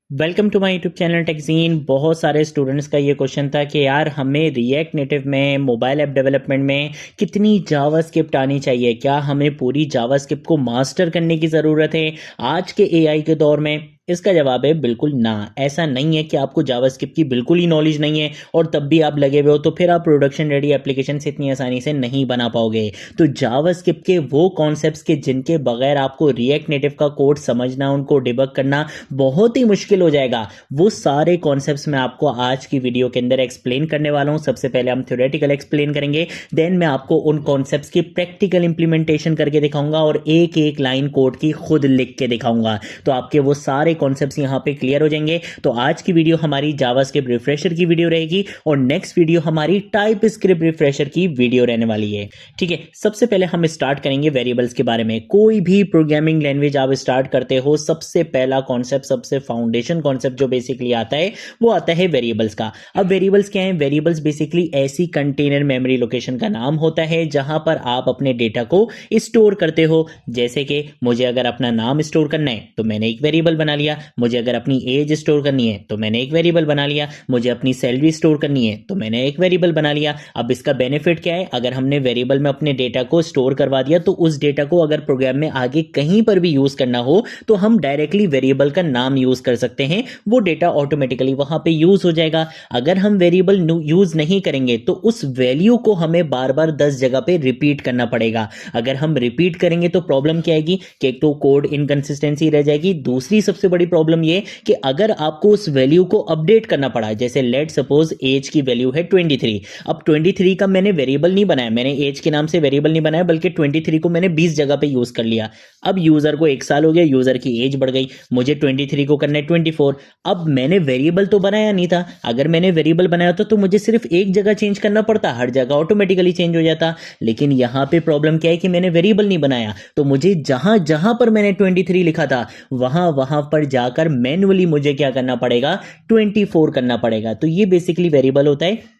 Welcome to my YouTube channel टेक्जीन। बहुत सारे स्टूडेंट्स का ये क्वेश्चन था कि यार हमें रिएक्ट नेटिव में मोबाइल ऐप डेवलपमेंट में कितनी जावास्क्रिप्ट आनी चाहिए, क्या हमें पूरी जावास्क्रिप्ट को मास्टर करने की ज़रूरत है आज के एआई के दौर में। इसका जवाब है बिल्कुल ना। ऐसा नहीं है कि आपको जावास्क्रिप्ट की बिल्कुल ही नॉलेज नहीं है और तब भी आप लगे हुए हो तो फिर आप प्रोडक्शन रेडी एप्लीकेशन से इतनी आसानी से नहीं बना पाओगे। तो जावास्क्रिप्ट के वो कॉन्सेप्ट्स के जिनके बगैर आपको रिएक्ट नेटिव का कोड समझना, उनको डिबग करना बहुत ही मुश्किल हो जाएगा, वो सारे कॉन्सेप्ट्स मैं आपको आज की वीडियो के अंदर एक्सप्लेन करने वाला हूं। सबसे पहले हम थ्योरेटिकल एक्सप्लेन करेंगे, देन मैं आपको उन कॉन्सेप्ट्स की प्रैक्टिकल इंप्लीमेंटेशन करके दिखाऊंगा और एक एक लाइन कोड की खुद लिख के दिखाऊंगा। तो आपके वो सारे कॉन्सेप्ट्स यहां पे क्लियर हो जाएंगे। तो आज की वीडियो हमारी जावास्क्रिप्ट रिफ्रेशर की वीडियो रहेगी और नेक्स्ट वीडियो हमारी टाइपस्क्रिप्ट रिफ्रेशर की वीडियो रहने वाली है। ठीक है, सबसे पहले हम स्टार्ट करेंगे वेरिएबल्स के बारे में। कोई भी प्रोग्रामिंग लैंग्वेज आप स्टार्ट करते हो, सबसे पहला कॉन्सेप्ट, सबसे फाउंडेशन कॉन्सेप्ट जो बेसिकली आता है वो आता है वेरिएबल्स का। अब वेरिएबल्स क्या है? वेरिएबल्स बेसिकली ऐसी कंटेनर मेमोरी लोकेशन का नाम होता है जहां पर आप अपने डेटा को स्टोर करते हो। जैसे कि मुझे अगर अपना नाम स्टोर करना है तो मैंने एक वेरिएबल बना लिया, मुझे अगर अपनी एज स्टोर करनी है तो मैंने एक वेरिएबल बना लिया, मुझे अपनी सैलरी स्टोर करनी है तो मैंने एक वेरिएबल बना लिया। अब इसका बेनिफिट क्या है? अगर हमने वेरिएबल में अपने डेटा को स्टोर करवा दिया तो उस डेटा को अगर प्रोग्राम में आगे कहीं पर भी यूज करना हो तो हम डायरेक्टली वेरिएबल का नाम यूज कर सकते हैं, वो डेटा ऑटोमेटिकली वहां पे यूज हो जाएगा। अगर हम वेरिएबल यूज नहीं करेंगे तो उस वैल्यू को हमें बार बार 10 जगह पे रिपीट करना पड़ेगा। अगर हम रिपीट करेंगे तो प्रॉब्लम क्या आएगी कि एक तो कोड इनकंसिस्टेंसी रह जाएगी, दूसरी सबसे बड़ी प्रॉब्लम ये कि अगर आपको उस वैल्यू को अपडेट करना पड़ा, जैसे लेट सपोज एज की वैल्यू है 23, अब 23 का मैंने वेरिएबल नहीं बनाया, मैंने एज के नाम से वेरिएबल नहीं बनाया, बल्कि 23 को मैंने 20 जगह पे यूज कर लिया। अब यूजर को 1 साल हो गया, यूजर की एज बढ़ गई, मुझे 23 को करना है 24। अब मैंने वेरिएबल तो बनाया नहीं था, अगर मैंने वेरिएबल बनाया था तो मुझे सिर्फ एक जगह चेंज करना पड़ता, हर जगह ऑटोमेटिकली चेंज हो जाता। लेकिन यहां पे प्रॉब्लम क्या है कि मैंने वेरिएबल नहीं बनाया, तो मुझे जहां जहां पर मैंने 23 लिखा था वहां वहां पर जाकर मैन्युअली मुझे क्या करना पड़ेगा, 24 करना पड़ेगा। तो ये बेसिकली वेरिएबल होता है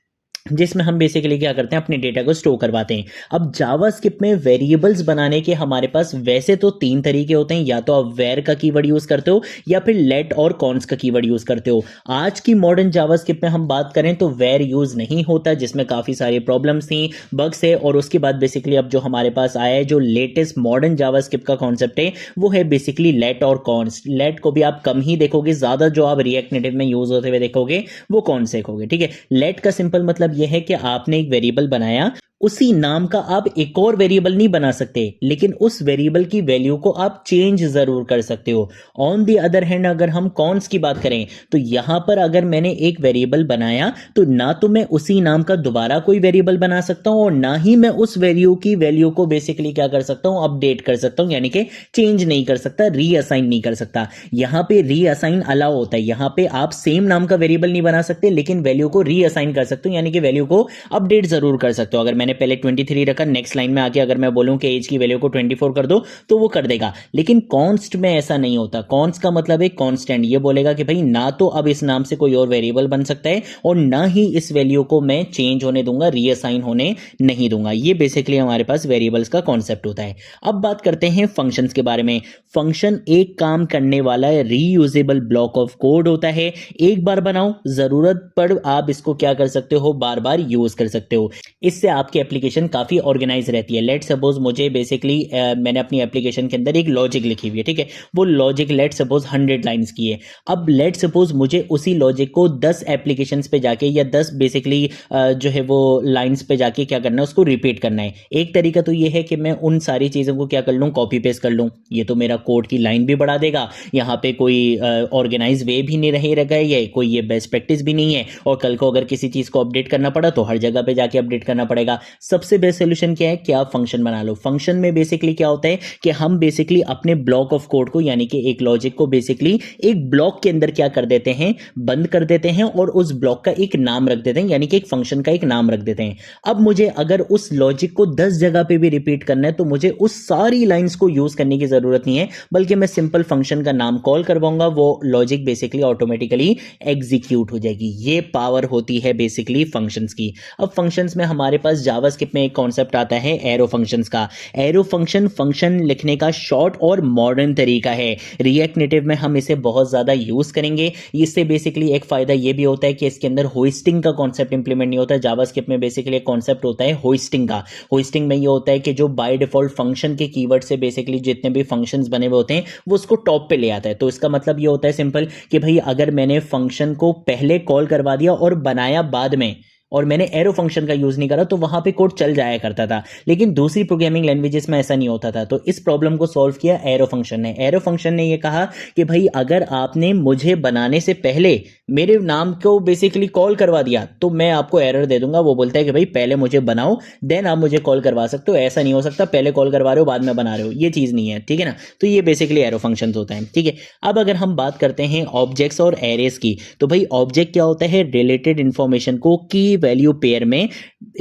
जिसमें हम बेसिकली क्या करते हैं, अपने डेटा को स्टोर करवाते हैं। अब जावास्क्रिप्ट में वेरिएबल्स बनाने के हमारे पास वैसे तो 3 तरीके होते हैं, या तो आप वेर का कीवर्ड यूज करते हो या फिर लेट और कॉन्स का कीवर्ड यूज करते हो। आज की मॉडर्न जावास्क्रिप्ट में हम बात करें तो वेर यूज नहीं होता, जिसमें काफी सारी प्रॉब्लम्स थी, बग्स है। और उसके बाद बेसिकली अब जो हमारे पास आया है, जो लेटेस्ट मॉडर्न जावास्क्रिप्ट का कॉन्सेप्ट है, वो है बेसिकली लेट और कॉन्स। लेट को भी आप कम ही देखोगे, ज्यादा जो आप रिएक्ट नेटिव में यूज होते हुए देखोगे वो कॉन्स देखोगे। ठीक है, लेट का सिंपल मतलब यह है कि आपने एक वेरिएबल बनाया, उसी नाम का आप एक और वेरिएबल नहीं बना सकते, लेकिन उस वेरिएबल की वैल्यू को आप चेंज जरूर कर सकते हो। ऑन दी अदर हैंड अगर हम कॉन्स की बात करें तो यहां पर अगर मैंने एक वेरिएबल बनाया तो ना तो मैं उसी नाम का दोबारा कोई वेरिएबल बना सकता हूं और ना ही मैं उस वैल्यू को बेसिकली क्या कर सकता हूं, अपडेट कर सकता हूं, यानी कि चेंज नहीं कर सकता, रीअसाइन नहीं कर सकता। यहां पे रीअसाइन अलाउ होता है, यहां पे आप सेम नाम का वेरिएबल नहीं बना सकते लेकिन वैल्यू को रीअसाइन कर सकते हो, यानी कि वैल्यू को अपडेट जरूर कर सकते हो। अगर मैंने पहले 23 रखा, नेक्स्ट लाइन में आके अगर मैं बोलूं कि एज की वैल्यू को 24 कर दो तो वो कर देगा। लेकिन कॉन्स्ट में ऐसा नहीं होता। कॉन्स्ट का मतलब है कांस्टेंट, ये बोलेगा कि भाई ना तो अब इस नाम से कोई और वेरिएबल बन सकता है और ना ही इस वैल्यू को मैं चेंज होने दूंगा, रीअसाइन होने नहीं दूंगा। ये बेसिकली हमारे पास वेरिएबल्स का कॉन्सेप्ट होता है। अब बात करते हैं फंक्शंस के बारे में। फंक्शन एक काम करने वाला रीयूजेबल ब्लॉक ऑफ कोड होता है। एक बार बनाओ, जरूरत पर आप इसको क्या कर सकते हो, बार बार यूज कर सकते हो। इससे आपकी एप्लीकेशन काफी ऑर्गेनाइज रहती है। लेट सपोज मुझे बेसिकली मैंने अपनी एप्लीकेशन के अंदर एक लॉजिक लिखी हुई है, ठीक है, वो लॉजिक लेट सपोज 100 लाइंस की है। अब लेट सपोज मुझे उसी लॉजिक को 10 एप्लीकेशंस पे जाके या 10 बेसिकली जो है वो लाइंस पे जाके क्या करना है, उसको रिपीट करना है। एक तरीका तो ये है कि मैं उन सारी चीजों को क्या कर लूं, कॉपी पेस्ट कर लूं। ये तो मेरा कोड की लाइन भी बढ़ा देगा, यहाँ पे कोई ऑर्गेनाइज वे भी नहीं रहेगा, ये कोई ये बेस्ट प्रैक्टिस भी नहीं है। और कल को अगर किसी चीज को अपडेट करना पड़ा तो हर जगह पे जाके अपडेट करना पड़ेगा। सबसे बेस्ट सोल्यूशन क्या है कि आप फंक्शन बना लो। फंक्शन में बेसिकली क्या होता है कि हम बेसिकली अपने ब्लॉक ऑफ कोड को, यानी कि एक लॉजिक को बेसिकली एक ब्लॉक के अंदर क्या कर देते हैं, बंद कर देते हैं और उस ब्लॉक का एक नाम रख देते हैं, यानी कि एक फंक्शन का एक नाम रख देते हैं। अब मुझे अगर उस लॉजिक को 10 जगह पे भी रिपीट करना है तो मुझे उस सारी लाइंस को यूज करने की जरूरत नहीं है, बल्कि मैं सिंपल फंक्शन का नाम कॉल करवाऊंगा, वो लॉजिक बेसिकली ऑटोमेटिकली एग्जीक्यूट हो जाएगी। ये पावर होती है बेसिकली फंक्शंस की। अब फंक्शंस में हमारे पास जावास्क्रिप्ट में एक कॉन्सेप्ट आता है एरो फंक्शंस का। एरो फंक्शन लिखने का शॉर्ट और मॉडर्न तरीका है। रिएक्ट नेटिव में हम इसे बहुत ज़्यादा यूज़ करेंगे। इससे बेसिकली एक फ़ायदा ये भी होता है कि इसके अंदर होस्टिंग का कॉन्सेप्ट इंप्लीमेंट नहीं होता है। जावास्क्रिप्ट में बेसिकली एक कॉन्सेप्ट होता है होस्टिंग का। होस्टिंग में ये होता है कि जो बाय डिफॉल्ट फंक्शन के कीवर्ड से बेसिकली जितने भी फंक्शंस बने हुए होते हैं वो उसको टॉप पे ले आता है। तो इसका मतलब ये होता है सिंपल कि भाई अगर मैंने फंक्शन को पहले कॉल करवा दिया और बनाया बाद में और मैंने एरो फंक्शन का यूज नहीं करा तो वहां पे कोड चल जाया करता था, लेकिन दूसरी प्रोग्रामिंग लैंग्वेजेस में ऐसा नहीं होता था। तो इस प्रॉब्लम को सॉल्व किया एरो फंक्शन ने। एरो फंक्शन ने ये कहा कि भाई अगर आपने मुझे बनाने से पहले मेरे नाम को बेसिकली कॉल करवा दिया तो मैं आपको एरर दे दूंगा। वो बोलता है कि भाई पहले मुझे बनाओ देन आप मुझे कॉल करवा सकते हो, ऐसा नहीं हो सकता पहले कॉल करवा रहे हो बाद में बना रहे हो, ये चीज नहीं है, ठीक है ना। तो ये बेसिकली एरो फंक्शन होता है, ठीक है। अब अगर हम बात करते हैं ऑब्जेक्ट्स और एरेज की, तो भाई ऑब्जेक्ट क्या होता है, रिलेटेड इंफॉर्मेशन को की वैल्यू पेयर में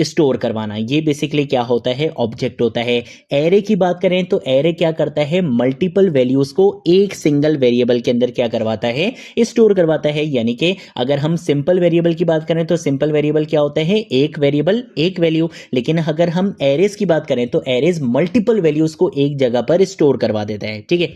स्टोर करवाना, ये बेसिकली क्या होता है, ऑब्जेक्ट होता है। एरे की बात करें तो एरे क्या करता है, मल्टीपल वैल्यूज को एक सिंगल वेरिएबल के अंदर क्या करवाता है, स्टोर करवाता है। यानी कि अगर हम सिंपल वेरिएबल की बात करें तो सिंपल वेरिएबल क्या होता है, एक वेरिएबल एक वैल्यू। लेकिन अगर हम एरेज की बात करें तो एरेज मल्टीपल वैल्यूज को एक जगह पर स्टोर करवा देता है, ठीक है।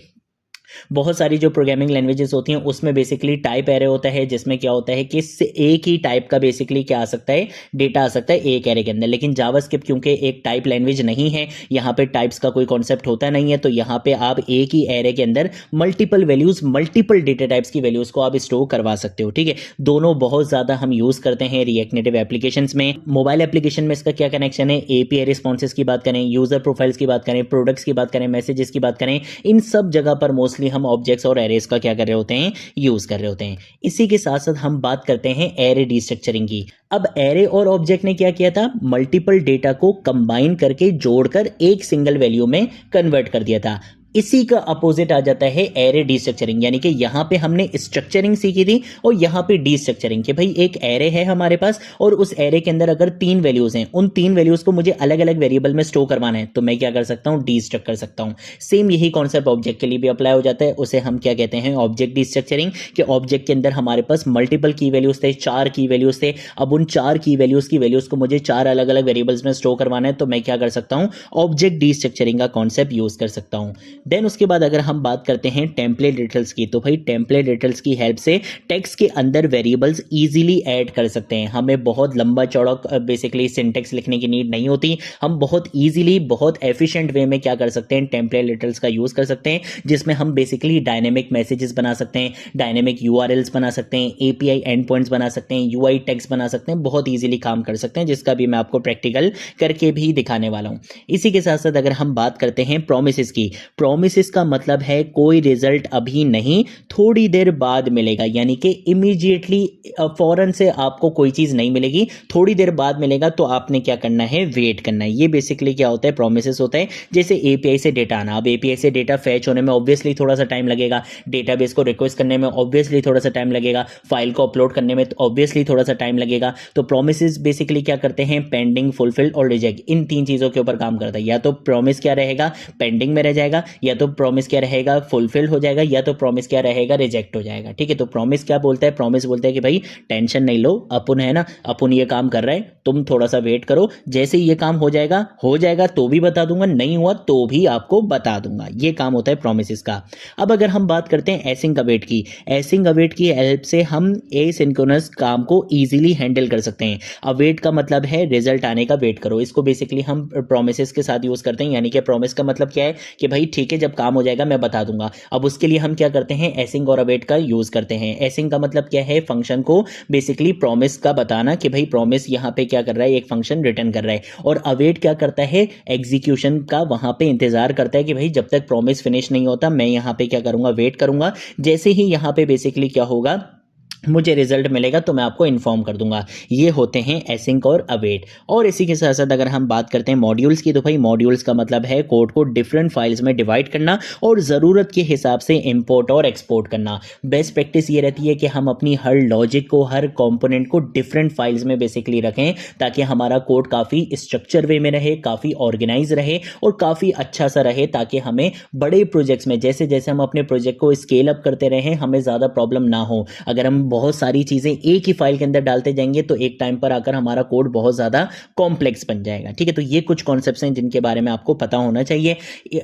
बहुत सारी जो प्रोग्रामिंग लैंग्वेजेस होती हैं उसमें बेसिकली टाइप एरे होता है, जिसमें क्या होता है कि एक ही टाइप का बेसिकली क्या आ सकता है, डेटा आ सकता है एक एरे के अंदर। लेकिन जावास्क्रिप्ट क्योंकि एक टाइप लैंग्वेज नहीं है, यहाँ पे टाइप्स का कोई कॉन्सेप्ट होता नहीं है, तो यहाँ पे आप एक ही एरे के अंदर multiple values, multiple data types की वैल्यूज को आप स्टोर करवा सकते हो, ठीक है। दोनों बहुत ज्यादा हम यूज करते हैं रिएक्ट नेटिव एप्लीकेशंस में। मोबाइल एप्लीकेशन में इसका क्या कनेक्शन है, एपीआई रिस्पॉन्सेज की बात करें, यूजर प्रोफाइल्स की बात करें, प्रोडक्ट्स की बात करें, मैसेजेस की बात करें, इन सब जगह पर मोस्टली हम ऑब्जेक्ट्स और एरेज का क्या कर रहे होते हैं, यूज कर रहे होते हैं। इसी के साथ साथ हम बात करते हैं एरे डीस्ट्रक्चरिंग की। अब एरे और ऑब्जेक्ट ने क्या किया था, मल्टीपल डेटा को कंबाइन करके जोड़कर एक सिंगल वैल्यू में कन्वर्ट कर दिया था। इसी का अपोजिट आ जाता है एरे डीस्ट्रक्चरिंग, यानी कि यहां पे हमने स्ट्रक्चरिंग सीखी थी और यहां पे डीस्ट्रक्चरिंग कि भाई एक एरे है हमारे पास और उस एरे के अंदर अगर 3 वैल्यूज हैं, उन 3 वैल्यूज को मुझे अलग अलग वेरिएबल में स्टोर करवाना है, तो मैं क्या कर सकता हूं, डीस्ट्रक्ट कर सकता हूं। सेम यही कॉन्सेप्ट ऑब्जेक्ट के लिए भी अप्लाई हो जाता है, उसे हम क्या कहते हैं, ऑब्जेक्ट डीस्ट्रक्चरिंग। कि ऑब्जेक्ट के अंदर हमारे पास मल्टीपल की वैल्यूज थे, 4 की वैल्यूज थे। अब उन 4 की वैल्यूज को मुझे 4 अलग अलग वेरिएबल्स में स्टोर करवाना है, तो मैं क्या कर सकता हूं, ऑब्जेक्ट डीस्ट्रक्चरिंग का कॉन्सेप्ट यूज कर सकता हूं। देन उसके बाद अगर हम बात करते हैं टेम्पलेट डिटेल्स की, तो भाई टेम्पलेट डिटेल्स की हेल्प से टेक्स्ट के अंदर वेरिएबल्स इजीली ऐड कर सकते हैं। हमें बहुत लंबा चौड़ा बेसिकली सिंटेक्स लिखने की नीड नहीं होती, हम बहुत इजीली, बहुत एफिशिएंट वे में क्या कर सकते हैं, टेम्पलेट डिटेल्स का यूज कर सकते हैं, जिसमें हम बेसिकली डायनेमिक मैसेजेस बना सकते हैं, डायनेमिक यूआरएल्स बना सकते हैं, एपीआई एंड पॉइंट्स बना सकते हैं, यूआई टैग्स बना सकते हैं, बहुत इजीली काम कर सकते हैं, जिसका भी मैं आपको प्रैक्टिकल करके भी दिखाने वाला हूं। इसी के साथ साथ अगर हम बात करते हैं प्रोमिसेस की, प्रोमिसेस का मतलब है कोई रिजल्ट अभी नहीं, थोड़ी देर बाद मिलेगा, यानी कि इमीडिएटली फौरन से आपको कोई चीज नहीं मिलेगी, थोड़ी देर बाद मिलेगा, तो आपने क्या करना है, वेट करना है। ये बेसिकली क्या होता है, प्रोमिसेस होता है। जैसे एपीआई से डेटा आना, अब एपीआई से डेटा फैच होने में ऑब्वियसली थोड़ा सा टाइम लगेगा, डेटाबेस को रिक्वेस्ट करने में ऑब्वियसली थोड़ा सा टाइम लगेगा, फाइल को अपलोड करने में ऑब्वियसली थोड़ा सा टाइम लगेगा। तो प्रोमिसेस बेसिकली क्या करते हैं, पेंडिंग, फुलफिल्ड और रिजेक्ट, इन 3 चीजों के ऊपर काम करता है। या तो प्रॉमिस क्या रहेगा, पेंडिंग में रह जाएगा, या तो प्रॉमिस क्या रहेगा, फुलफिल हो जाएगा, या तो प्रॉमिस क्या रहेगा, रिजेक्ट हो जाएगा, ठीक है। तो प्रॉमिस क्या बोलता है, प्रॉमिस बोलता है कि भाई टेंशन नहीं लो, अपन है ना, अपन ये काम कर रहे हैं, तुम थोड़ा सा वेट करो, जैसे ये काम हो जाएगा तो भी बता दूंगा, नहीं हुआ तो भी आपको बता दूंगा। ये काम होता है प्रोमिसेस का। अब अगर हम बात करते हैं एसिंक अवेट की, एसिंक अवेट की हेल्प से हम एसिंक्रोनस काम को इजीली हैंडल कर सकते हैं। अवेट का मतलब है रिजल्ट आने का वेट करो, इसको बेसिकली हम प्रोमिसेस के साथ यूज करते हैं। यानी कि प्रॉमिस का मतलब क्या है कि भाई ठीक है, जब काम हो जाएगा मैं बता दूंगा। अब उसके लिए हम क्या करते हैं, एसिंक और अवेट का यूज करते हैं। एसिंक का मतलब क्या है, फंक्शन को बेसिकली प्रॉमिस का बताना कि भाई प्रॉमिस यहां पे क्या कर रहा है, एक फंक्शन रिटर्न कर रहा है। और अवेट क्या करता है, एग्जीक्यूशन का वहां पे इंतजार करता है कि भाई जब तक प्रॉमिस फिनिश नहीं होता मैं यहां पे क्या करूंगा, वेट करूंगा। जैसे ही यहां पे बेसिकली क्या होगा, मुझे रिजल्ट मिलेगा तो मैं आपको इन्फॉर्म कर दूंगा। ये होते हैं एसिंक और अवेट। और इसी के साथ साथ अगर हम बात करते हैं मॉड्यूल्स की, तो भाई मॉड्यूल्स का मतलब है कोड को डिफरेंट फाइल्स में डिवाइड करना और ज़रूरत के हिसाब से इंपोर्ट और एक्सपोर्ट करना। बेस्ट प्रैक्टिस ये रहती है कि हम अपनी हर लॉजिक को, हर कंपोनेंट को डिफरेंट फाइल्स में बेसिकली रखें, ताकि हमारा कोड काफ़ी स्ट्रक्चर वे में रहे, काफ़ी ऑर्गेनाइज रहे और काफ़ी अच्छा सा रहे, ताकि हमें बड़े प्रोजेक्ट्स में जैसे जैसे हम अपने प्रोजेक्ट को स्केल अप करते रहें हमें ज़्यादा प्रॉब्लम ना हो। अगर हम बहुत सारी चीज़ें एक ही फाइल के अंदर डालते जाएंगे तो एक टाइम पर आकर हमारा कोड बहुत ज़्यादा कॉम्प्लेक्स बन जाएगा। ठीक है, तो ये कुछ कॉन्सेप्ट्स हैं जिनके बारे में आपको पता होना चाहिए।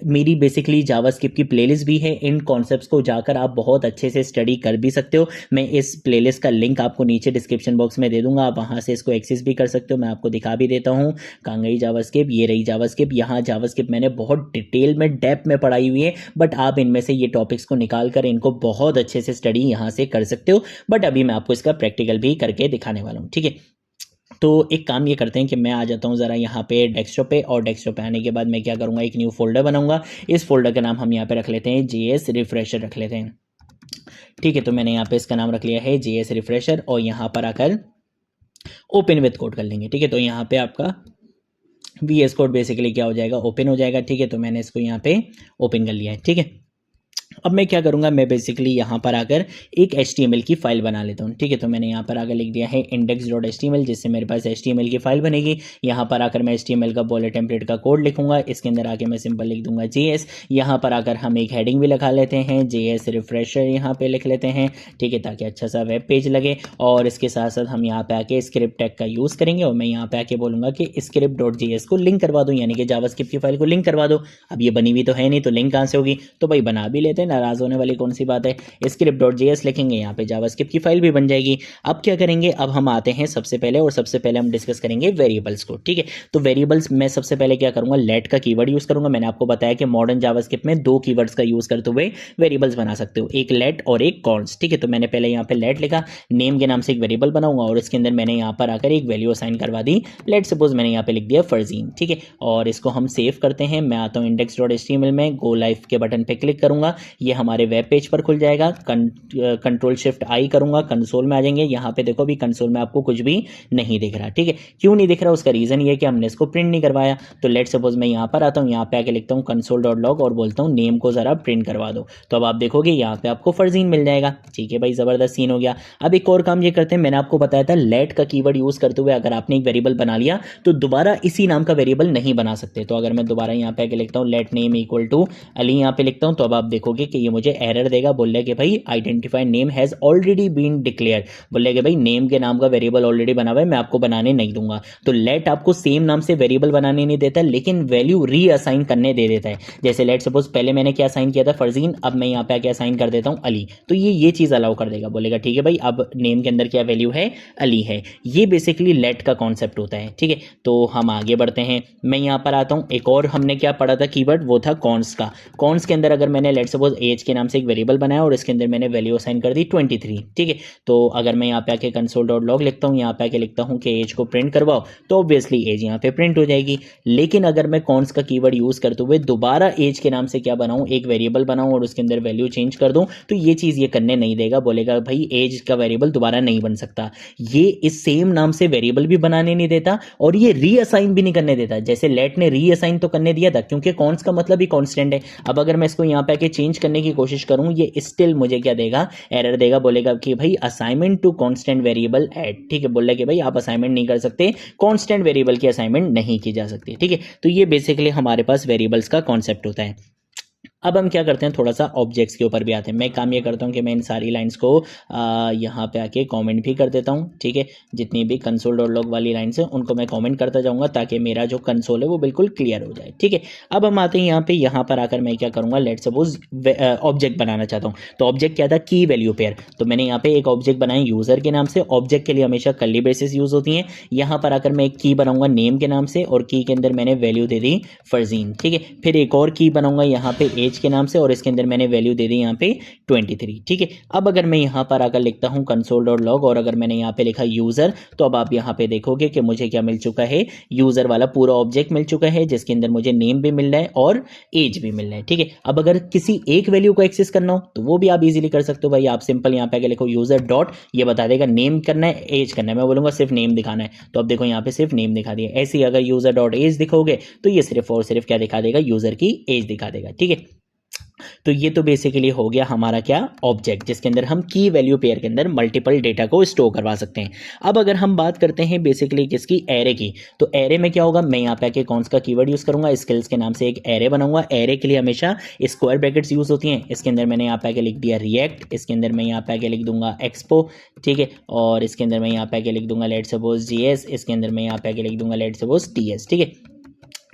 मेरी बेसिकली जावास्क्रिप्ट की प्लेलिस्ट भी है, इन कॉन्सेप्ट्स को जाकर आप बहुत अच्छे से स्टडी कर भी सकते हो। मैं इस प्लेलिस्ट का लिंक आपको नीचे डिस्क्रिप्शन बॉक्स में दे दूंगा, आप वहाँ से इसको एक्सेस भी कर सकते हो। मैं आपको दिखा भी देता हूँ कहाँ गई जावास्क्रिप्ट, ये रही जावास्क्रिप्ट। यहाँ जावास्क्रिप्ट मैंने बहुत डिटेल में डेप्थ में पढ़ाई हुई है, बट आप इनमें से ये टॉपिक्स को निकाल कर इनको बहुत अच्छे से स्टडी यहाँ से कर सकते हो। बट अभी मैं आपको इसका प्रैक्टिकल भी करके दिखाने वाला हूँ। ठीक है, तो एक काम ये करते हैं कि मैं आ जाता हूँ ज़रा यहाँ पे डेस्कटॉप पे, और डेस्कटॉप पे आने के बाद मैं क्या करूँगा, एक न्यू फोल्डर बनाऊंगा। इस फोल्डर का नाम हम यहाँ पे रख लेते हैं JS रिफ्रेशर रख लेते हैं। ठीक है, तो मैंने यहाँ पे इसका नाम रख लिया है JS रिफ्रेशर, और यहाँ पर आकर ओपन विथ कोड कर लेंगे। ठीक है, तो यहाँ पे आपका VS कोड बेसिकली क्या हो जाएगा, ओपन हो जाएगा। ठीक है, तो मैंने इसको यहाँ पे ओपन कर लिया है। ठीक है, अब मैं क्या करूँगा, मैं बेसिकली यहाँ पर आकर एक HTML की फाइल बना लेता हूँ। ठीक है, तो मैंने यहाँ पर आकर लिख दिया है index.html, जिससे मेरे पास HTML की फाइल बनेगी। यहाँ पर आकर मैं HTML का बॉयलर टेम्पलेट का कोड लिखूंगा, इसके अंदर आके मैं सिंपल लिख दूंगा JS। यहाँ पर आकर हम एक हेडिंग भी लगा लेते हैं, JS रिफ्रेशर यहाँ पे लिख लेते हैं। ठीक है, ताकि अच्छा सा वेब पेज लगे, और इसके साथ साथ हम यहाँ पे आके स्क्रिप्ट टैग का यूज़ करेंगे, और मैं यहाँ पे आके बोलूँगा कि script.js को लिंक करवा दो, यानी कि जावास्क्रिप्ट की फाइल को लिंक करवा दो। अब ये बनी हुई तो है नहीं, तो लिंक कहाँ से होगी, तो भाई बना भी लेते हैं, नाराज होने वाली कौन सी बात है। script.js लिखेंगे, यहाँ पे जावास्क्रिप्ट की फाइल भी बन जाएगी। अब क्या करेंगे, अब हम आते हैं सबसे पहले, और सबसे पहले हम डिस्कस करेंगे वेरिएबल्स को। ठीक है, तो वेरिएबल्स मैं सबसे पहले क्या करूंगा, लेट का कीवर्ड यूज करूंगा। मैंने आपको बताया कि मॉडर्न जावास्क्रिप्ट में दो कीवर्ड्स का यूज करते हुए वेरिएबल्स बना सकते हो, एक लेट और एक कॉन्स। ठीक है, तो मैंने पहले यहाँ पे लेट लिखा, नेम के नाम से एक वेरिएबल बनाऊंगा, और इसके अंदर मैंने यहाँ पर आकर एक वैल्यू असाइन करवा दी। लेट सपोज मैंने यहाँ पे लिख दिया फरजीन। ठीक है, और इसको हम सेव करते हैं। मैं आता हूँ index.html में, गो लाइव के बटन पे क्लिक करूंगा, ये हमारे वेब पेज पर खुल जाएगा। कंट्रोल शिफ्ट आई करूंगा, कंसोल में आ जाएंगे। यहाँ पे देखो, अभी कंसोल में आपको कुछ भी नहीं दिख रहा। ठीक है, क्यों नहीं दिख रहा, उसका रीजन ये है कि हमने इसको प्रिंट नहीं करवाया। तो लेट सपोज मैं यहाँ पर आता हूँ, यहाँ पे आके लिखता हूँ console.log, और बोलता हूँ नेम को जरा प्रिंट करवा दो। तो अब आप देखोगे यहाँ पे आपको फरजीन मिल जाएगा। ठीक है भाई, जबरदस्त सीन हो गया। अब एक और काम ये करते हैं, मैंने आपको बताया था लेट का कीवर्ड यूज करते हुए अगर आपने एक वेरिएबल बना लिया तो दोबारा इसी नाम का वेरिएबल नहीं बना सकते। तो अगर मैं दोबारा यहाँ पे आके लिखता हूँ let name equal to Ali, यहाँ पे लिखता हूँ, तो अब आप देखोगे कि ये मुझे एरर देगा, बोल कि भाई identify name has already been declare, बोले कि भाई नेम के नाम का वेरिएबल ऑलरेडी बना हुआ है, मैं आपको बनाने नहीं दूंगा। तो लेट आपको सेम नाम से वेरिएबल बनाने नहीं देता, लेकिन वैल्यू रीअसाइन करने दे देता है। जैसे लेट सपोज पहले मैंने क्या असाइन किया था, फरजीन, अब मैं यहाँ पे आके असाइन कर देता हूँ अली, तो ये चीज अलाउ कर देगा, बोलेगा ठीक है भाई अब नेम के अंदर क्या वैल्यू है, अली है। ये बेसिकली लेट का कॉन्सेप्ट होता है। ठीक है, तो हम आगे बढ़ते हैं। मैं यहाँ पर आता हूँ, एक और हमने क्या पढ़ा था कीवर्ड, वो था कॉन्स का। कॉन्स के अंदर अगर मैंने लेट सपोज एज के नाम से एक वेरिएबल बनाया और इसके अंदर मैंने वैल्यू असाइन कर दी 23। ठीक है, तो अगर मैं यहाँ पे आके console.log लिखता हूँ, यहाँ पे आके लिखता हूँ कि एज को प्रिंट करवाओ, तो ऑब्वियसली एज यहाँ पे प्रिंट हो जाएगी। लेकिन अगर मैं कॉन्स का कीवर्ड यूज करते हुए दोबारा एज के नाम से क्या बनाऊँ, एक वेरिएबल बनाऊँ और उसके अंदर वैल्यू चेंज कर दूँ, तो ये चीज़ ये करने नहीं देगा, बोलेगा भाई एज का वेरिएबल दोबारा नहीं बन सकता। ये इस सेम नाम से वेरिएबल भी बनाने नहीं देता, और ये रीअसाइन भी नहीं करने देता। जैसे लेट ने रीअसाइन तो करने दिया था, क्योंकि कॉन्स का मतलब ही कॉन्स्टेंट है। अब अगर मैं इसको यहाँ पे आके चेंज करने की कोशिश करूँ, ये स्टिल मुझे क्या देगा, एरर देगा, बोलेगा कि भाई assignment to constant variable add. ठीक है, बोल रहा कि भाई आप असाइनमेंट नहीं कर सकते, कांस्टेंट वेरिएबल की असाइनमेंट नहीं की जा सकती। ठीक है, तो ये बेसिकली हमारे पास वेरिएबल्स का कॉन्सेप्ट होता है। अब हम क्या करते हैं, थोड़ा सा ऑब्जेक्ट्स के ऊपर भी आते हैं। मैं काम ये करता हूँ कि मैं इन सारी लाइंस को यहाँ पे आके कमेंट भी कर देता हूँ। ठीक है, जितनी भी console.log वाली लाइंस हैं उनको मैं कमेंट करता जाऊँगा, ताकि मेरा जो कंसोल है वो बिल्कुल क्लियर हो जाए। ठीक है, अब हम आते हैं यहाँ पर आकर मैं क्या करूँगा, लेट सपोज ऑब्जेक्ट बनाना चाहता हूँ। तो ऑब्जेक्ट क्या था, की वैल्यू पेयर। तो मैंने यहाँ पे एक ऑब्जेक्ट बनाया यूजर के नाम से। ऑब्जेक्ट के लिए हमेशा कर्ली ब्रेसेस यूज होती हैं। यहाँ पर आकर मैं एक की बनाऊंगा नेम के नाम से, और की के अंदर मैंने वैल्यू दे दी फरजीन। ठीक है, फिर एक और की बनाऊंगा यहाँ पे एज के नाम से, और इसके अंदर मैंने वैल्यू दे दी यहाँ पे 23। ठीक है, अब अगर मैं यहाँ पर आकर लिखता हूँ console.log, और अगर मैंने यहाँ पे लिखा यूजर, तो अब आप यहाँ पे देखोगे कि मुझे क्या मिल चुका है, यूजर वाला पूरा ऑब्जेक्ट मिल चुका है, जिसके अंदर मुझे नेम भी मिल रहा है और एज भी मिल रहा है। ठीक है, अब अगर किसी एक वैल्यू को एक्सेस करना हो तो वो भी आप इजीली कर सकते हो भाई। आप सिंपल यहाँ पे आके लिखो यूजर डॉट, ये बता देगा नेम करना है, एज करना है। मैं बोलूंगा सिर्फ नेम दिखाना है, तो अब देखो यहाँ पे सिर्फ नेम दिखा दिया। ऐसे ही अगर यूजर डॉट एज दिखोगे तो ये सिर्फ और सिर्फ क्या दिखा देगा, यूजर की एज दिखा देगा। ठीक है, तो ये तो बेसिकली हो गया हमारा क्या, ऑब्जेक्ट, जिसके अंदर हम की वैल्यू पेयर के अंदर मल्टीपल डेटा को स्टोर करवा सकते हैं। अब अगर हम बात करते हैं बेसिकली किसकी, एरे की, तो एरे में क्या होगा, मैं यहाँ पे आके कौन सा कीवर्ड यूज करूंगा, स्किल्स के नाम से एक एरे बनाऊंगा। एरे के लिए हमेशा स्क्वायर ब्रैकेट्स यूज होती हैं। इसके अंदर मैंने यहाँ पे आके लिख दिया रिएक्ट, इसके अंदर मैं यहाँ पे आके लिख दूंगा एक्सपो, ठीक है, और इसके अंदर मैं यहाँ पे आके लिख दूंगा लेट सपोज जीएस, इसके अंदर मैं यहाँ पे आके लिख दूंगा लेट सपोज टीएस, ठीक है।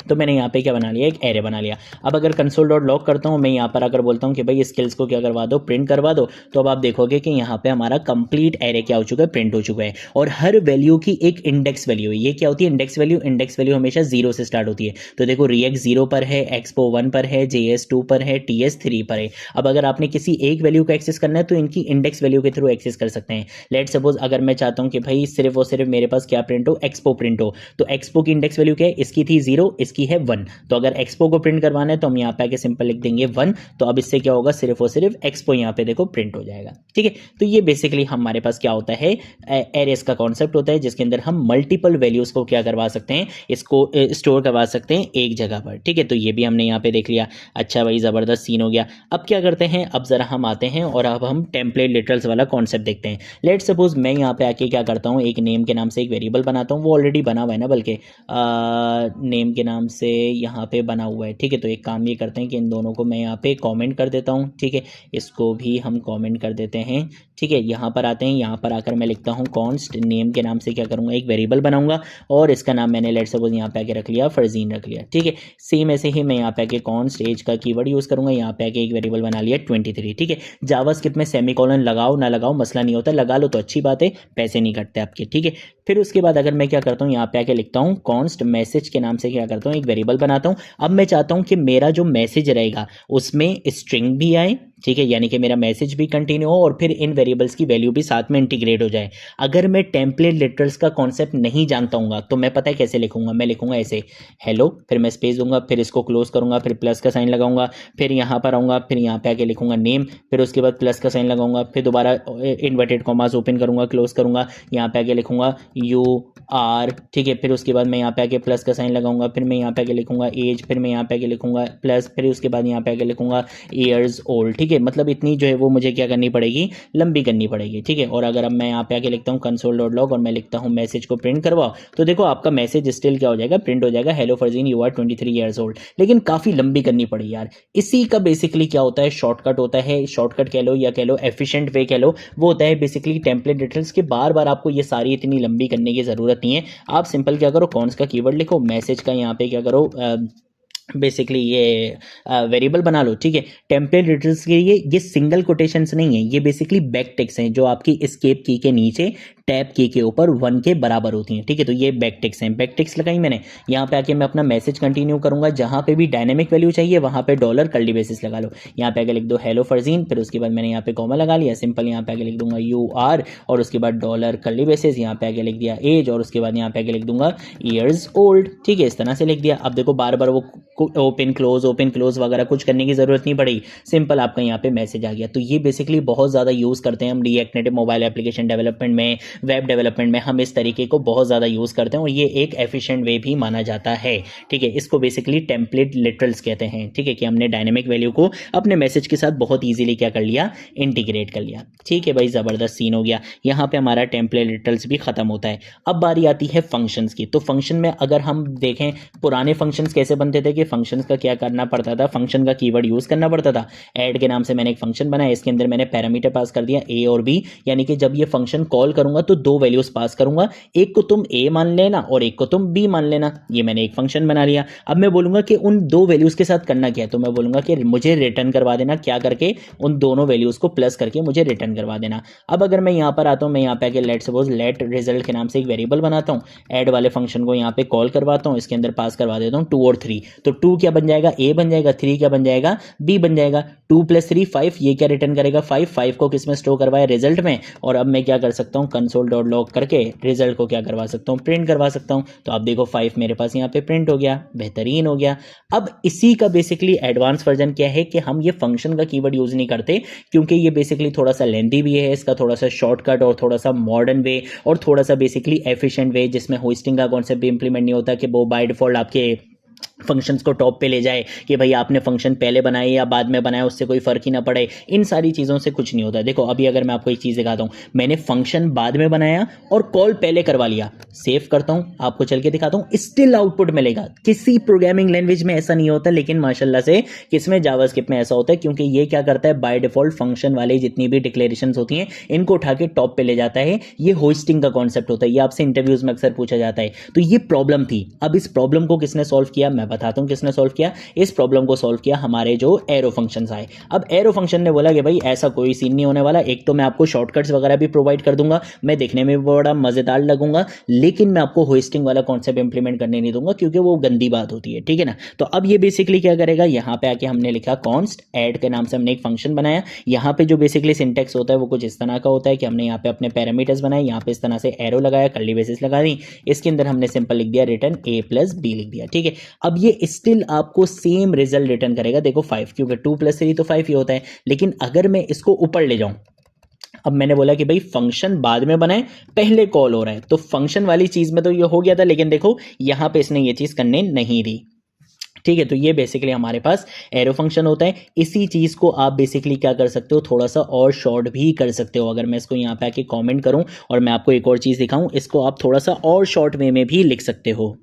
तो मैंने यहाँ पे क्या बना लिया, एक एरे बना लिया। अब अगर कंसोल डॉट लॉग करता हूँ, मैं यहाँ पर अगर बोलता हूँ कि भाई स्किल्स को क्या करवा दो, प्रिंट करवा दो, तो अब आप देखोगे कि यहाँ पे हमारा कंप्लीट एरे क्या हो चुका है, प्रिंट हो चुका है। और हर वैल्यू की एक इंडेक्स वैल्यू है। ये क्या होती है, इंडेक्स वैल्यू, इंडेक्स वैल्यू हमेशा 0 से स्टार्ट होती है। तो देखो रिएक्ट 0 पर है, एक्सपो 1 पर है, जेएस 2 पर है, टीएस 3 पर है। अब अगर आपने किसी एक वैल्यू को एक्सेस करना है तो इनकी इंडेक्स वैल्यू के थ्रू एक्सेस कर सकते हैं। लेट सपोज अगर मैं चाहता हूँ कि भाई सिर्फ और सिर्फ मेरे पास क्या प्रिंट हो, एक्सपो प्रिंट हो, तो एक्सपो की इंडेक्स वैल्यू क्या है, इसकी थी 0, इसकी है 1। तो अगर एक्सपो को प्रिंट करवाना है तो हम यहाँ पे आके सिंपल लिख देंगे 1। तो अब इससे क्या होगा, सिर्फ और सिर्फ एक्सपो यहाँ पे देखो प्रिंट हो जाएगा, ठीक है। तो ये बेसिकली हमारे पास क्या होता है, एरेस का कॉन्सेप्ट होता है, जिसके अंदर हम मल्टीपल वैल्यूज को क्या करवा सकते हैं, इसको स्टोर करवा सकते हैं एक जगह पर, ठीक है। तो ये भी हमने यहाँ पे देख लिया। अच्छा भाई, जबरदस्त सीन हो गया। अब क्या करते हैं, अब जरा हम आते हैं और अब हम टेम्पलेट लिटरल्स वाला कॉन्सेप्ट देखते हैं। लेट सपोज मैं यहाँ पे आके क्या करता हूँ, एक नेम के नाम से एक वेरिएबल बनाता हूँ। वो ऑलरेडी बना हुआ है ना, बल्कि नेम के नाम से यहाँ पे बना हुआ है, ठीक है। तो एक काम ये करते हैं कि इन दोनों को मैं यहाँ पे कमेंट कर देता हूँ, ठीक है। इसको भी हम कमेंट कर देते हैं, ठीक है। यहाँ पर आते हैं, यहाँ पर आकर मैं लिखता हूँ कॉन्स्ट नेम के नाम से क्या करूँगा, एक वेरिएबल बनाऊंगा और इसका नाम मैंने लेट सपोज यहाँ पे आके रख लिया फरजीन रख लिया, ठीक है। सेम ऐसे ही मैं यहाँ पे आके कॉन्स्ट एज का कीवर्ड यूज़ करूँगा, यहाँ पे आके एक वेरिएबल बना लिया 23, ठीक है। जावास्क्रिप्ट में सेमीकोलन लगाओ ना लगाओ मसला नहीं होता, लगा लो तो अच्छी बात है, पैसे नहीं कटते आपके, ठीक है। फिर उसके बाद अगर मैं क्या करता हूँ, यहाँ पे आके लिखता हूँ कॉन्स्ट मैसेज के नाम से क्या करता हूँ, एक वेरिएबल बनाता हूँ। अब मैं चाहता हूँ कि मेरा जो मैसेज रहेगा उसमें स्ट्रिंग भी आए, ठीक है, यानी कि मेरा मैसेज भी कंटिन्यू हो और फिर इन वेरिएबल्स की वैल्यू भी साथ में इंटीग्रेट हो जाए। अगर मैं टेम्पलेट लिटरल्स का कॉन्सेप्ट नहीं जानता हूँ तो मैं पता है कैसे लिखूंगा, मैं लिखूंगा ऐसे हेलो, फिर मैं स्पेस दूंगा, फिर इसको क्लोज करूंगा, फिर प्लस का साइन लगाऊंगा, फिर यहाँ पर आऊँगा, फिर यहाँ पे आके लिखूंगा नेम, फिर उसके बाद प्लस का साइन लगाऊंगा, फिर दोबारा इन्वर्टेड कॉमास ओपन करूंगा, क्लोज करूंगा, यहाँ पे आके लिखूंगा यू आर, ठीक है। फिर उसके बाद मैं यहाँ पे आके प्लस का साइन लगाऊंगा, फिर मैं यहाँ पे आके लिखूंगा एज, फिर मैं यहाँ पे आके लिखूंगा प्लस, फिर उसके बाद यहाँ पे आके लिखूंगा ईयर्स ओल्ड, ठीक है। मतलब इतनी जो है वो मुझे क्या करनी पड़ेगी, लंबी करनी पड़ेगी, ठीक है। और अगर अब मैं यहाँ पे आके लिखता हूँ कंसोल डॉट लॉग और मैं लिखता हूँ मैसेज को प्रिंट करवाओ, तो देखो आपका मैसेज स्टिल क्या हो जाएगा, प्रिंट हो जाएगा, hello Farzeen you are 23 years old. लेकिन काफ़ी लंबी करनी पड़ी यार। इसी का बेसिकली क्या होता है, शॉर्टकट होता है, शॉर्टकट कह लो या कह लो एफिशिएंट वे कह लो, वो होता है बेसिकली टेम्पलेट डिटेल्स के। बार बार आपको ये सारी इतनी लंबी करने की ज़रूरत नहीं है। आप सिंपल क्या करो, कॉन्स का कीवर्ड लिखो, मैसेज का यहाँ पे क्या करो बेसिकली ये वेरिएबल बना लो, ठीक है। टेम्पलेट डिटेल्स के लिए ये सिंगल कोटेशंस नहीं है, ये बेसिकली बैक टिक्स हैं जो आपकी एस्केप की के नीचे टैब की के ऊपर 1 के बराबर होती हैं, ठीक है। तो ये बैक टिक्स हैं, बैक टिक्स लगाई मैंने। यहाँ पे आके मैं अपना मैसेज कंटिन्यू करूंगा, जहाँ पे भी डायनेमिक वैल्यू चाहिए वहाँ पे डॉलर कर्ली बेसिस लगा लो। यहाँ पे आके लिख दो हेलो फरजीन, फिर उसके बाद मैंने यहाँ पे कॉमा लगा लिया, सिंपल यहाँ पे आके लिख दूंगा यू आर और उसके बाद डॉलर कर्ली बेसिस, यहाँ पे आके लिख दिया एज और उसके बाद यहाँ पे आके लिख दूंगा ईयर्स ओल्ड, ठीक है। इस तरह से लिख दिया। अब देखो बार बार वो ओपन क्लोज वगैरह कुछ करने की जरूरत नहीं पड़ी, सिंपल आपका यहाँ पे मैसेज आ गया। तो ये बेसिकली बहुत ज़्यादा यूज़ करते हैं हम react native mobile application development में, वेब डेवलपमेंट में हम इस तरीके को बहुत ज़्यादा यूज़ करते हैं और ये एक एफिशिएंट वे भी माना जाता है, ठीक है। इसको बेसिकली टेम्पलेट लिटरल्स कहते हैं, ठीक है, कि हमने डायनेमिक वैल्यू को अपने मैसेज के साथ बहुत ईजिली क्या कर लिया, इंटीग्रेट कर लिया, ठीक है भाई। ज़बरदस्त सीन हो गया। यहाँ पे हमारा टेम्पलेट लिटरल्स भी खत्म होता है। अब बारी आती है फंक्शंस की। तो फंक्शन में अगर हम देखें पुराने फंक्शंस कैसे बनते थे कि फंक्शंस का क्या करना पड़ता था, फंक्शन का कीवर्ड यूज़ करना पड़ता था। ऐड के नाम से मैंने एक फंक्शन बनाया, इसके अंदर मैंने पैरामीटर पास कर दिया ए और बी, यानी कि जब ये फंक्शन कॉल करूंगा तो दो वैल्यूज पास करूंगा, एक को तुम ए मान लेना और एक को तुम बी मान लेना। ये मैंने एक फंक्शन बना लिया। अब मैं बोलूंगा कि उन दो वैल्यूज के साथ करना क्या है, तो मैं बोलूंगा कि मुझे रिटर्न करवा देना, क्या करके, उन दोनों वैल्यूज को प्लस करके मुझे रिटर्न करवा देना। अब अगर मैं यहाँ पर आता हूँ, मैं यहाँ पे आके लेट सपोज लेट रिजल्ट के नाम से एक वेरिएबल बनाता हूँ, ऐड वाले फंक्शन को यहाँ पे कॉल करवाता हूँ, इसके अंदर पास करवा देता हूँ 2 और 3। तो 2 क्या बन जाएगा, ए बन जाएगा, 3 क्या बन जाएगा, बी बन जाएगा। 2 + 3 5, ये क्या रिटर्न करेगा, 5 को किस में स्टोर करवाया, रिजल्ट में। और अब मैं क्या कर सकता हूँ, कंसोल डॉट लॉग करके रिजल्ट को क्या करवा सकता हूँ, प्रिंट करवा सकता हूँ। तो आप देखो 5 मेरे पास यहाँ पे प्रिंट हो गया, बेहतरीन हो गया। अब इसी का बेसिकली एडवांस वर्जन क्या है कि हम ये फंक्शन का कीवर्ड यूज नहीं करते, क्योंकि ये बेसिकली थोड़ा सा लेंथी भी है, इसका थोड़ा सा शॉर्टकट और थोड़ा सा मॉडर्न वे और थोड़ा सा बेसिकली एफिशिएंट वे, जिसमें होस्टिंग का कॉन्सेप्ट भी इंप्लीमेंट नहीं होता कि वो बाय डिफॉल्ट आपके फंक्शंस को टॉप पे ले जाए कि भाई आपने फंक्शन पहले बनाए या बाद में बनाया उससे कोई फ़र्क ही ना पड़े, इन सारी चीज़ों से कुछ नहीं होता। देखो अभी अगर मैं आपको एक चीज़ दिखाता हूँ, मैंने फंक्शन बाद में बनाया और कॉल पहले करवा लिया, सेव करता हूँ, आपको चल के दिखाता हूँ, स्टिल आउटपुट मिलेगा। किसी प्रोग्रामिंग लैंग्वेज में ऐसा नहीं होता, लेकिन माशाल्लाह से किसमें, जावास्क्रिप्ट में ऐसा होता है, क्योंकि ये क्या करता है, बाय डिफॉल्ट फंक्शन वाले जितनी भी डिक्लेरेशंस होती हैं इनको उठा के टॉप पे ले जाता है। ये होस्टिंग का कॉन्सेप्ट होता है, ये आपसे इंटरव्यूज में अक्सर पूछा जाता है। तो ये प्रॉब्लम थी। अब इस प्रॉब्लम को किसने सॉल्व किया, मैं बताता हूँ किसने सॉल्व किया। इस प्रॉब्लम को सॉल्व किया हमारे जो एरो फंक्शंस आए। अब एरो फंक्शन ने बोला कि भाई ऐसा कोई सीन नहीं होने वाला, एक तो मैं आपको शॉर्टकट्स वगैरह भी प्रोवाइड कर दूंगा, मैं देखने में भी बड़ा मजेदार लगूंगा, लेकिन मैं आपको होस्टिंग वाला कॉन्सेप्ट इंप्लीमेंट करने नहीं दूंगा क्योंकि वो गंदी बात होती है, ठीक है ना। तो अब ये बेसिकली क्या करेगा, यहाँ पे आके हमने लिखा कॉन्स्ट ऐड के नाम से हमने एक फंक्शन बनाया। यहाँ पे जो बेसिकली सिंटेक्स होता है वो कुछ इस तरह का होता है कि हमने यहाँ पे अपने पैरामीटर्स बनाए, यहाँ पे इस तरह से एरो लगाया, कर्ली बेसिस लगा दी, इसके अंदर हमने सिंपल लिख दिया रिटर्न a प्लस बी लिख दिया, ठीक है। अब ये स्टिल आपको सेम रिजल्ट रिटर्न करेगा। देखो 5, क्योंकि 2 + 3 तो 5 ही होता है, लेकिन अगर मैं इसको ऊपर ले जाऊं, अब मैंने बोला कि भाई फंक्शन बाद में बनाए पहले कॉल हो रहा है, तो फंक्शन वाली चीज में तो ये हो गया था, लेकिन देखो यहां पे इसने ये चीज करने नहीं दी, ठीक है। तो ये बेसिकली हमारे पास एरो फंक्शन होता है। इसी चीज को आप बेसिकली क्या कर सकते हो, थोड़ा सा और शॉर्ट भी कर सकते हो। अगर मैं इसको यहाँ पे आके कमेंट करूं और मैं आपको एक और चीज दिखाऊं, इसको आप थोड़ा सा और शॉर्ट वे में भी लिख सकते हो।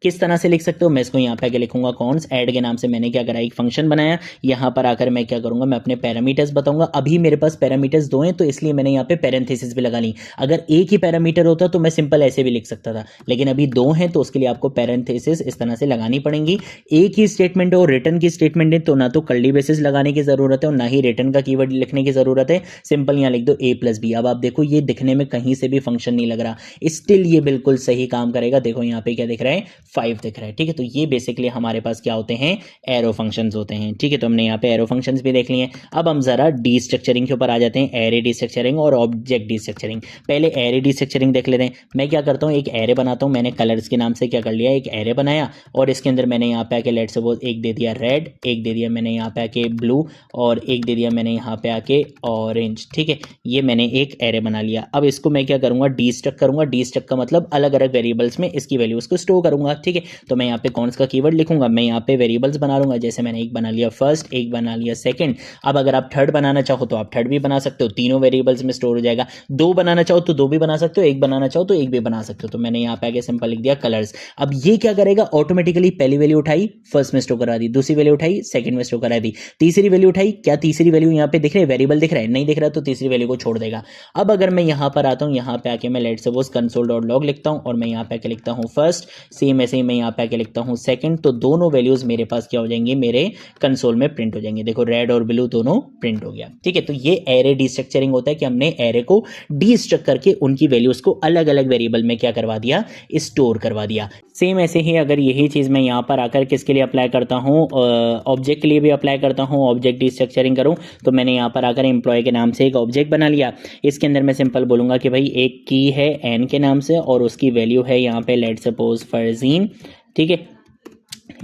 किस तरह से लिख सकते हो, मैं इसको यहाँ पे आके लिखूंगा कॉन्स ऐड के नाम से मैंने क्या करा, एक फंक्शन बनाया। यहाँ पर आकर मैं क्या करूंगा, मैं अपने पैरामीटर्स बताऊंगा। अभी मेरे पास पैरामीटर्स 2 हैं तो इसलिए मैंने यहाँ पे पैरेंथेसिस भी लगा ली। अगर एक ही पैरामीटर होता तो मैं सिंपल ऐसे भी लिख सकता था, लेकिन अभी 2 हैं तो उसके लिए आपको पैरेंथेसिस इस तरह से लगानी पड़ेंगी। एक ही स्टेटमेंट है और रिटर्न की स्टेटमेंट है तो ना तो कर्ली बेसिस लगाने की जरूरत है और ना ही रिटर्न का कीवर्ड लिखने की जरूरत है। सिंपल यहाँ लिख दो a + b। अब आप देखो ये दिखने में कहीं से भी फंक्शन नहीं लग रहा, स्टिल ये बिल्कुल सही काम करेगा। देखो यहाँ पे क्या दिख रहा है, 5 दिख रहा है, ठीक है। तो ये बेसिकली हमारे पास क्या होते हैं, एरो फंक्शंस होते हैं, ठीक है। तो हमने यहाँ पे एरो फंक्शंस भी देख लिए। अब हम जरा डी स्ट्रक्चरिंग के ऊपर आ जाते हैं, एरे डी स्ट्रक्चरिंग और ऑब्जेक्ट डी स्ट्रक्चरिंग। पहले एरे डी स्ट्रक्चरिंग देख लेते हैं। मैं क्या करता हूँ, एक एरे बनाता हूँ। मैंने कलर्स के नाम से क्या कर लिया, एक एरे बनाया और इसके अंदर मैंने यहाँ पे आके लेट सपोज एक दे दिया रेड, एक दे दिया मैंने यहाँ पे आके ब्लू और एक दे दिया मैंने यहाँ पे आके ऑरेंज, ठीक है। ये मैंने एक एरे बना लिया। अब इसको मैं क्या करूंगा, डी स्ट्रक्ट करूंगा। डी स्ट्रक्ट का मतलब अलग अलग वेरिएबल्स में इसकी वैल्यूज को स्टोर करूंगा, ठीक है। तो मैं यहाँ पे कॉन्स का कीवर्ड लिखूंगा, मैं यहाँ पे वेरिएबल्स बना लूंगा। जैसे मैंने एक बना लिया फर्स्ट, एक बना लिया सेकंड। अब अगर आप थर्ड बनाना चाहो तो आप थर्ड भी बना सकते हो, तीनों वेरिएबल्स में स्टोर हो जाएगा। 2 बनाना चाहो तो 2 भी बना सकते हो, एक बनाना चाहो तो एक भी बना सकते हो। तो मैंने यहाँ पे आगे सिंपल लिख दिया कलर्स। अब ये क्या करेगा, ऑटोमेटिकली पहली वैल्यू उठाई फर्स्ट में स्टोर करा दी, दूसरी वैल्यू उठाई सेकंड में स्टोर करा दी, तीसरी वैल्यू उठाई, क्या तीसरी वैल्यू यहाँ पे दिख रही है, वेरिएबल दिख रहा है, नहीं दिख रहा तो तीसरी वैल्यू को छोड़ देगा। अब अगर मैं यहाँ पर आता हूँ, यहाँ पे आके मैं लेट सपोज console.log लिखता हूँ और मैं यहाँ पे आके लिखता हूँ फर्स्ट, सेम ऐसे ही मैं यहाँ पे आके लिखता हूँ सेकंड, तो दोनों वैल्यूज मेरे पास क्या हो जाएंगे, मेरे कंसोल में प्रिंट हो जाएंगे। देखो रेड और ब्लू दोनों प्रिंट हो गया, ठीक है। तो ये एरे डिस्ट्रक्चरिंग होता है कि हमने एरे को डिस्ट्रक्ट करके उनकी वैल्यूज को अलग अलग वेरिएबल में क्या करवा दिया, स्टोर करवा दिया। सेम ऐसे ही अगर यही चीज़ मैं यहाँ पर आकर किसके लिए अप्लाई करता हूँ, ऑब्जेक्ट के लिए भी अप्लाई करता हूँ, ऑब्जेक्ट डिस्ट्रक्चरिंग करूँ तो मैंने यहाँ पर आकर एम्प्लॉय के नाम से एक ऑब्जेक्ट बना लिया। इसके अंदर मैं सिंपल बोलूँगा कि भाई एक की है एन के नाम से और उसकी वैल्यू है यहाँ पे लेट सपोज फरजीन, ठीक है,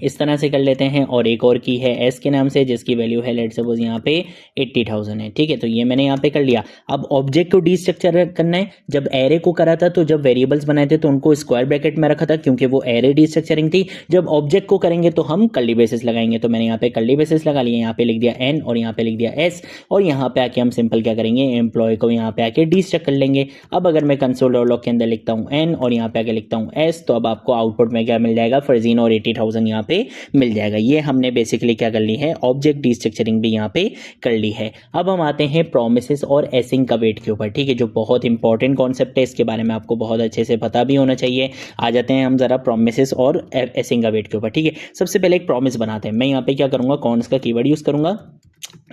इस तरह से कर लेते हैं। और एक और की है एस के नाम से जिसकी वैल्यू है लेट सपोज यहाँ पे 80,000 है, ठीक है। तो ये मैंने यहाँ पे कर लिया। अब ऑब्जेक्ट को डिस्ट्रक्चर करना है। जब एरे को करा था तो जब वेरिएबल्स बनाए थे तो उनको स्क्वायर ब्रैकेट में रखा था क्योंकि वो एरे डिस्ट्रक्चरिंग थी। जब ऑब्जेक्ट को करेंगे तो हम कर्ली बेसिस लगाएंगे, तो मैंने यहाँ पे कर्ली बेसिस लगा लिया, यहाँ पे लिख दिया एन और यहाँ पे लिख दिया एस और यहाँ पे आके हम सिंपल क्या करेंगे, एम्प्लॉय को यहाँ पे आके डिस्ट्रक्ट कर लेंगे। अब अगर मैं console.log के अंदर लिखता हूँ एन और यहाँ पे आके लिखता हूँ एस तो अब आपको आउटपुट में क्या मिल जाएगा, फरजीन और 80,000 यहाँ पे मिल जाएगा। ये हमने बेसिकली क्या कर ली है, ऑब्जेक्ट डिस्ट्रक्चरिंग भी यहाँ पे कर ली है। अब हम आते हैं प्रोमिसेस और एसिंग का वेट के ऊपर, ठीक है, जो बहुत इंपॉर्टेंट कॉन्सेप्ट है, इसके बारे में आपको बहुत अच्छे से पता भी होना चाहिए। आ जाते हैं हम जरा प्रोमिसेस और एसिंग का वेट के ऊपर, ठीक है। सबसे पहले एक प्रॉमिस बनाते हैं। मैं यहाँ पे क्या करूंगा, कॉन्स का कीवर्ड यूज करूंगा,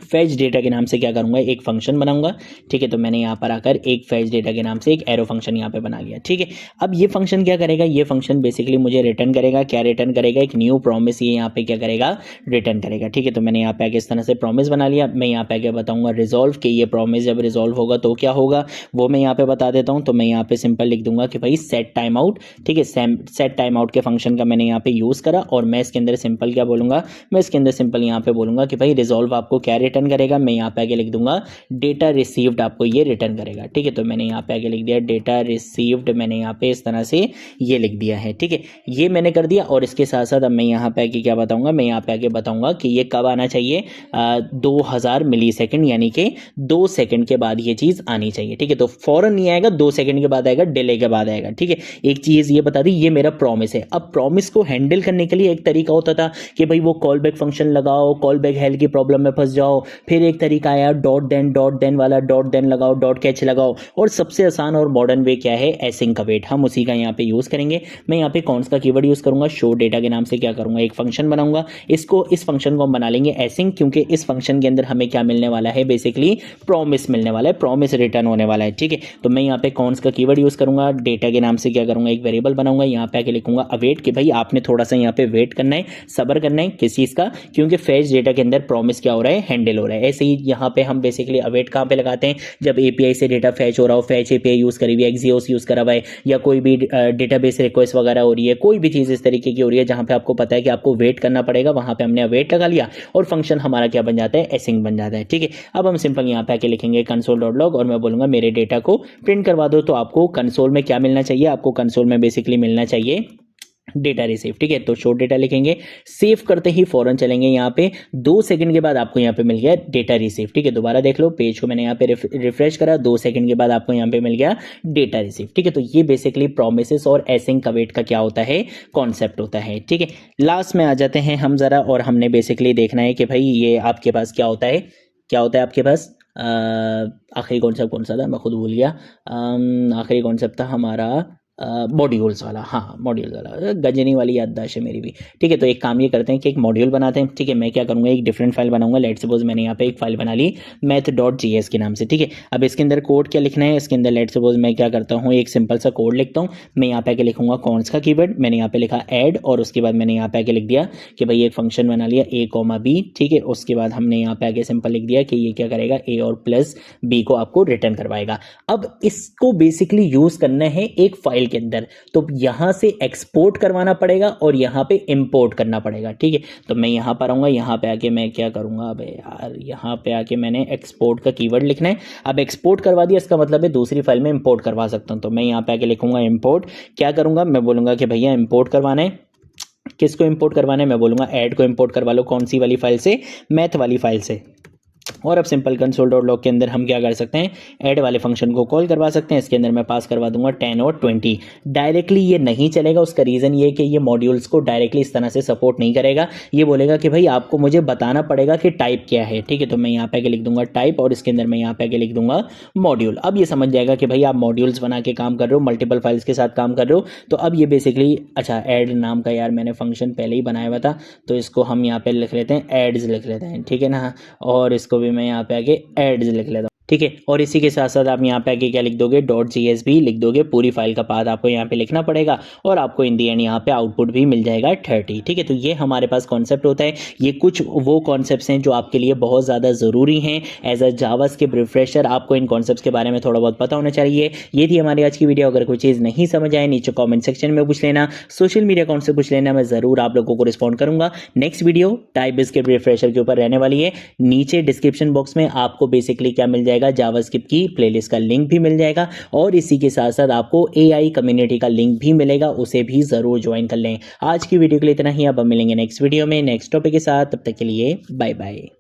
फैच डेटा के नाम से क्या करूंगा, एक फंक्शन बनाऊंगा, ठीक है। तो मैंने यहाँ पर आकर एक फैच डेटा के नाम से एक एरो फंक्शन यहाँ पे बना लिया, ठीक है। अब ये फंक्शन क्या करेगा, ये फंक्शन बेसिकली मुझे रिटर्न करेगा, क्या रिटर्न करेगा, एक न्यू प्रॉमिस ये यहाँ पे क्या करेगा, रिटर्न करेगा, ठीक है। तो मैंने यहाँ पे आके इस तरह से प्रॉमिस बना लिया। मैं यहाँ पे आके बताऊंगा रिजॉल्व कि ये प्रॉमिस जब रिजॉल्व होगा तो क्या होगा वो मैं यहाँ पे बता देता हूँ। तो मैं यहाँ पे सिंपल लिख दूंगा कि भाई सेट टाइम आउट, ठीक है। सेट टाइम आउट के फंक्शन का मैंने यहाँ पे यूज करा और मैं इसके अंदर सिंपल क्या बोलूंगा, मैं इसके अंदर सिंपल यहाँ पे बोलूंगा कि भाई रिजॉल्व आपको क्या रिटर्न रिटर्न करेगा, मैं यहाँ पे आगे लिख दूंगा डेटा रिसीव्ड आपको ये रिटर्न करेगा। ठीक है, तो मैंने यहाँ पे आगे लिख दिया डेटा रिसीव्ड, मैंने यहाँ पे इस तरह से ये लिख दिया है। ठीक है, ये मैंने कर दिया। और इसके साथ साथ अब मैं यहाँ पे आगे क्या बताऊंगा, मैं यहाँ पे आगे बताऊंगा कि ये कब आना चाहिए, 2000 मिली सेकेंड, यानी कि 2 सेकंड के बाद ये चीज़ आनी चाहिए। ठीक है, तो फौरन नहीं आएगा, 2 सेकंड के बाद आएगा, डिले के बाद आएगा। ठीक है, एक चीज़ ये बता दी, ये मेरा प्रॉमिस है। अब प्रॉमिस को हैंडल करने के लिए एक तरीका होता था कि भाई वो कॉल बैक फंक्शन लगाओ, कॉल बैक हेल की प्रॉब्लम में फंस जाओ, फिर एक तरीका आया डॉट देन वाला, डॉट देन लगाओ, डॉट कैच लगाओ, और सबसे आसान और मॉडर्न वे क्या है, एसिंग का वेट, हम उसी का यहाँ पे यूज़ करेंगे। मैं यहाँ पे कौन सा कीवर्ड यूज़ करूँगा, शो डेटा के नाम से क्या करूँगा, एक फंक्शन बनाऊंगा, इस फंक्शन को हम बना लेंगे एसिंग, क्योंकि इस फंक्शन के अंदर हमें क्या मिलने वाला है, बेसिकली प्रॉमिस मिलने वाला है, प्रॉमिस रिटर्न होने वाला है। ठीक है, तो मैं यहाँ पे कौन सा कीवर्ड यूज़ करूँगा, डेटा के नाम से क्या करूँगा, एक वेरिएबल बनाऊंगा, यहाँ पे आके लिखूंगा अवेट, कि भाई आपने थोड़ा सा यहाँ पे वेट करना है, सब्र करना है किस चीज़ का, क्योंकि फेच डेटा के अंदर प्रॉमिस क्या हो रहा है, हैंडल हो रहा है। ऐसे ही यहाँ पे हम बेसिकली अवेट कहाँ पे लगाते हैं, जब एपीआई से डेटा फैच हो रहा हो, फैच एपीआई यूज़ करी हुई है, एक्सियोस यूज़ करा हुआ है, या कोई भी डेटाबेस रिक्वेस्ट वगैरह हो रही है, कोई भी चीज़ इस तरीके की हो रही है जहाँ पे आपको पता है कि आपको वेट करना पड़ेगा, वहाँ पे हमने अवेट लगा लिया और फंक्शन हमारा क्या बन जाता है, एसिंग बन जाता है। ठीक है, अब हम सिंपल यहाँ पे आके लिखेंगे console.log और मैं बोलूँगा मेरे डेटा को प्रिंट करवा दो। तो आपको कंसोल में क्या मिलना चाहिए, आपको कंसोल में बेसिकली मिलना चाहिए डेटा रिसीव। ठीक है, तो शो डेटा लिखेंगे, सेव करते ही फौरन चलेंगे यहाँ पे 2 सेकंड के बाद आपको यहाँ पे मिल गया डेटा रिसीव। ठीक है, दोबारा देख लो, पेज को मैंने यहाँ पे रिफ्रेश करा, 2 सेकंड के बाद आपको यहाँ पे मिल गया डेटा रिसीव। ठीक है, तो ये बेसिकली प्रोमिसेस और एसिंग का वेट का क्या होता है, कॉन्सेप्ट होता है। ठीक है, लास्ट में आ जाते हैं हम जरा, और हमने बेसिकली देखना है कि भाई ये आपके पास क्या होता है, क्या होता है आपके पास, आखिरी कॉन्सेप्ट कौन सा था, मैं खुद भूल गया। आखिरी कॉन्सेप्ट था हमारा मॉड्यूल्स वाला, हाँ मॉड्यूल वाला, गजनी वाली याददाश्त है मेरी भी। ठीक है, तो एक काम ये करते हैं कि एक मॉड्यूल बनाते हैं। ठीक है, मैं क्या करूँगा, एक डिफरेंट फाइल बनाऊंगा, लेट सपोज मैंने यहाँ पे एक फाइल बना ली math.js के नाम से। ठीक है, अब इसके अंदर कोड क्या लिखना है, इसके अंदर लेट सपोज मैं क्या करता हूँ, एक सिंपल सा कोड लिखता हूँ। मैं यहाँ पे आके लिखूंगा कौन सा कीवर्ड, मैंने यहाँ पे लिखा ऐड, और उसके बाद मैंने यहाँ पे आके लिख दिया कि भाई एक फंक्शन बना लिया a, b। ठीक है, उसके बाद हमने यहाँ पे आके सिंपल लिख दिया कि ये क्या करेगा, a और प्लस b को आपको रिटर्न करवाएगा। अब इसको बेसिकली यूज करना है एक फाइल के अंदर, तो यहां से एक्सपोर्ट करवाना पड़ेगा और यहां पे इंपोर्ट करना पड़ेगा। ठीक है, तो मैं यहां पर आऊंगा, यहां पे आके मैं क्या करूंगा, अबे यार यहां पे आके मैंने एक्सपोर्ट का कीवर्ड लिखना है। अब एक्सपोर्ट करवा दिया, इसका मतलब है दूसरी फाइल में इंपोर्ट करवा सकता हूं, तो मैं यहां पे आके लिखूंगा इंपोर्ट। क्या करूंगा, मैं बोलूंगा कि भैया इंपोर्ट करवाना है, किसको इंपोर्ट करवाना है, मैं बोलूंगा ऐड को इंपोर्ट करवा लो, कौन सी वाली फाइल से, मैथ वाली फाइल से। और अब सिंपल console.log के अंदर हम क्या कर सकते हैं, ऐड वाले फंक्शन को कॉल करवा सकते हैं। इसके अंदर मैं पास करवा दूंगा 10 और 20। डायरेक्टली ये नहीं चलेगा, उसका रीज़न ये कि ये मॉड्यूल्स को डायरेक्टली इस तरह से सपोर्ट नहीं करेगा। ये बोलेगा कि भाई आपको मुझे बताना पड़ेगा कि टाइप क्या है। ठीक है, तो मैं यहाँ पे आके लिख दूंगा टाइप, और इसके अंदर मैं यहाँ पे आके लिख दूंगा मॉड्यूल। अब ये समझ जाएगा कि भाई आप मॉड्यूल्स बना के काम कर रहे हो, मल्टीपल फाइल्स के साथ काम कर रहे हो। तो अब ये बेसिकली, अच्छा ऐड नाम का यार मैंने फंक्शन पहले ही बनाया हुआ था, तो इसको हम यहाँ पे लिख लेते हैं एड्स लिख लेते हैं। ठीक है ना, और इसको भी मैं यहाँ पे आगे एड्स लिख लेता हूँ। ठीक है, और इसी के साथ साथ आप यहाँ पे आके क्या लिख दोगे, .jsp लिख दोगे, पूरी फाइल का पाथ आपको यहाँ पे लिखना पड़ेगा, और आपको इन दी एंड यहाँ पे आउटपुट भी मिल जाएगा 30। ठीक है, तो ये हमारे पास कॉन्सेप्ट होता है। ये कुछ वो कॉन्सेप्ट्स हैं जो आपके लिए बहुत ज़्यादा ज़रूरी हैं एज अ जावास्क्रिप्ट रिफ्रेशर। आपको इन कॉन्सेप्ट्स के बारे में थोड़ा बहुत पता होना चाहिए। ये थी हमारी आज की वीडियो। अगर कोई चीज़ नहीं समझ आए, नीचे कॉमेंट सेक्शन में पूछ लेना, सोशल मीडिया अकाउंट से पूछ लेना, मैं ज़रूर आप लोगों को रिस्पॉन्ड करूँगा। नेक्स्ट वीडियो टाइपस्क्रिप्ट रिफ्रेशर के ऊपर रहने वाली है। नीचे डिस्क्रिप्शन बॉक्स में आपको बेसिकली क्या मिल जाएगा, जावास्क्रिप्ट प्लेलिस्ट का लिंक भी मिल जाएगा, और इसी के साथ साथ आपको AI कम्युनिटी का लिंक भी मिलेगा, उसे भी जरूर ज्वाइन कर लें। आज की वीडियो के लिए इतना ही, अब हम मिलेंगे नेक्स्ट वीडियो में नेक्स्ट टॉपिक के साथ। तब तक के लिए बाय बाय।